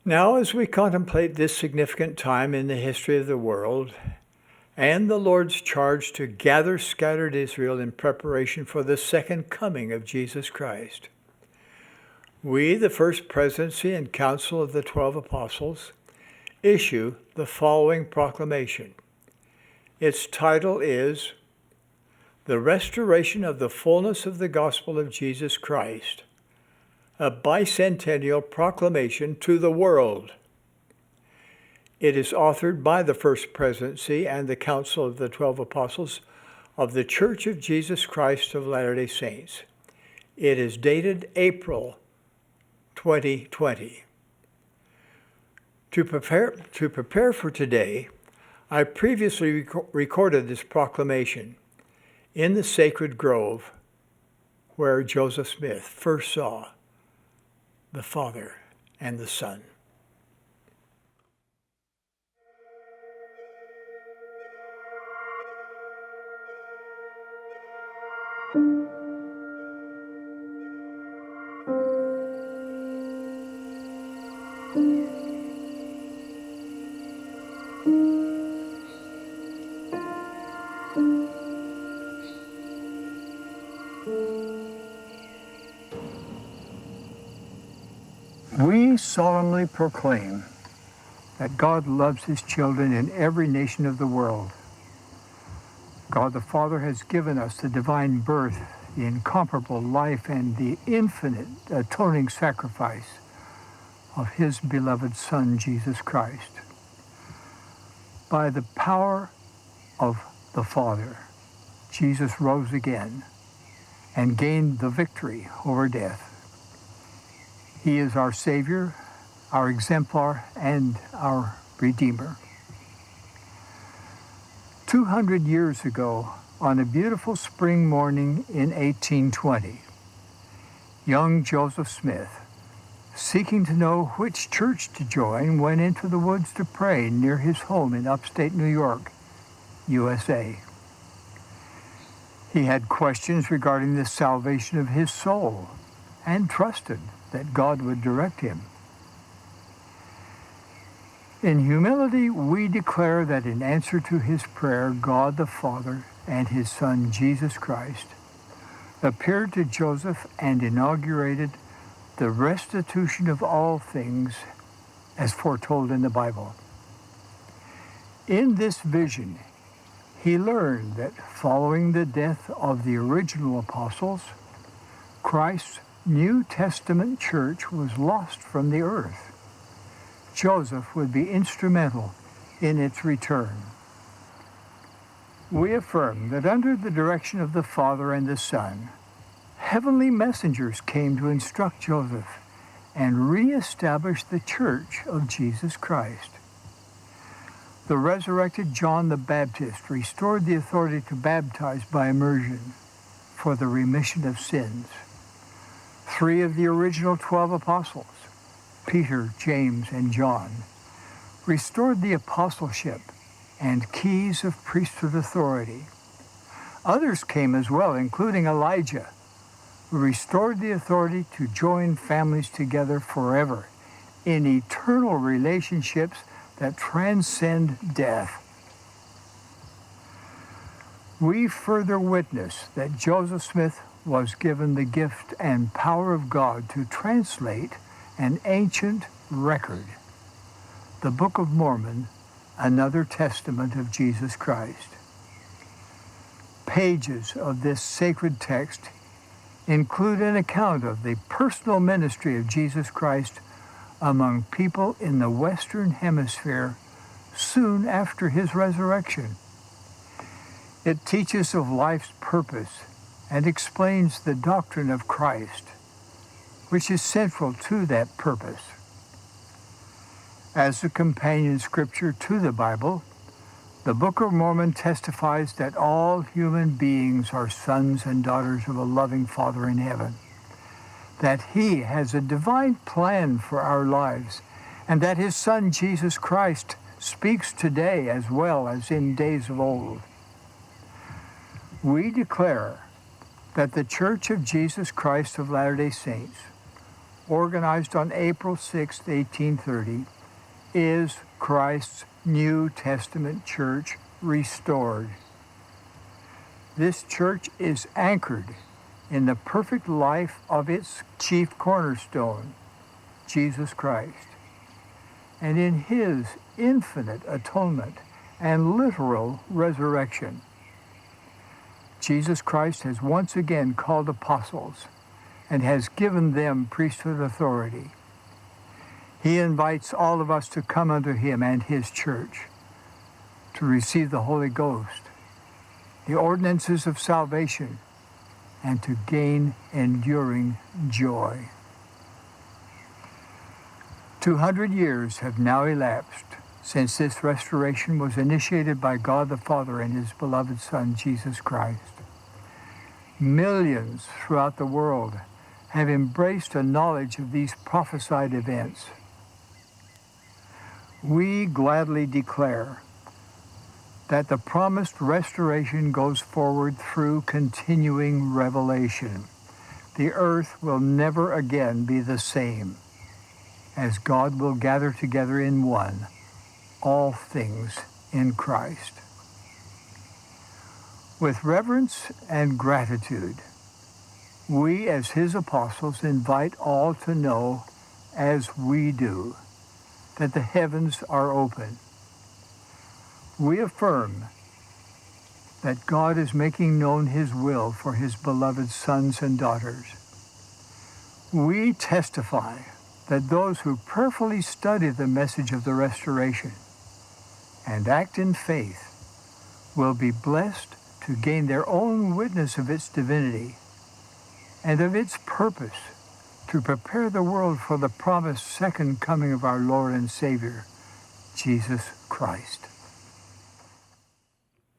Now, as we contemplate this significant time in the history of the world and the Lord's charge to gather scattered Israel in preparation for the second coming of Jesus Christ, we, the First Presidency and Council of the 12 Apostles, issue the following proclamation. Its title is The Restoration of the Fulness of the Gospel of Jesus Christ, a Bicentennial Proclamation to the World. It is authored by the First Presidency and the Council of the 12 Apostles of the Church of Jesus Christ of Latter-day Saints. It is dated April 2020. To prepare for today, I previously recorded this proclamation in the sacred grove where Joseph Smith first saw the Father and the Son. We solemnly proclaim that God loves his children in every nation of the world. God the Father has given us the divine birth, the incomparable life, and the infinite atoning sacrifice of his beloved Son, Jesus Christ. By the power of the Father, Jesus rose again and gained the victory over death. He is our Savior, our exemplar, and our Redeemer. 200 years ago, on a beautiful spring morning in 1820, young Joseph Smith, seeking to know which church to join, went into the woods to pray near his home in upstate New York, USA. He had questions regarding the salvation of his soul and trusted that God would direct him. In humility, we declare that in answer to his prayer, God the Father and his Son, Jesus Christ, appeared to Joseph and inaugurated the restitution of all things as foretold in the Bible. In this vision, he learned that following the death of the original apostles, Christ's New Testament church was lost from the earth. Joseph would be instrumental in its return. We affirm that under the direction of the Father and the Son, heavenly messengers came to instruct Joseph and reestablish the church of Jesus Christ. The resurrected John the Baptist restored the authority to baptize by immersion for the remission of sins. 3 of the original 12 apostles, Peter, James, and John, restored the apostleship and keys of priesthood authority. Others came as well, including Elijah, who restored the authority to join families together forever in eternal relationships that transcend death. We further witness that Joseph Smith was given the gift and power of God to translate an ancient record, the Book of Mormon, another testament of Jesus Christ. Pages of this sacred text include an account of the personal ministry of Jesus Christ among people in the Western Hemisphere soon after his resurrection. It teaches of life's purpose and explains the doctrine of Christ, which is central to that purpose. As a companion scripture to the Bible, the Book of Mormon testifies that all human beings are sons and daughters of a loving Father in heaven, that he has a divine plan for our lives, and that his Son, Jesus Christ, speaks today as well as in days of old. We declare that the Church of Jesus Christ of Latter-day Saints organized on April 6, 1830, is Christ's New Testament church restored. This church is anchored in the perfect life of its chief cornerstone, Jesus Christ, and in his infinite atonement and literal resurrection. Jesus Christ has once again called apostles and has given them priesthood authority. He invites all of us to come unto him and his church to receive the Holy Ghost, the ordinances of salvation, and to gain enduring joy. 200 years have now elapsed since this restoration was initiated by God the Father and his beloved Son, Jesus Christ. Millions throughout the world have embraced a knowledge of these prophesied events. We gladly declare that the promised restoration goes forward through continuing revelation. The earth will never again be the same, as God will gather together in one all things in Christ. With reverence and gratitude, we as his apostles invite all to know, as we do, that the heavens are open. We affirm that God is making known his will for his beloved sons and daughters. We testify that those who prayerfully study the message of the restoration and act in faith will be blessed to gain their own witness of its divinity and of its purpose to prepare the world for the promised second coming of our Lord and Savior, Jesus Christ.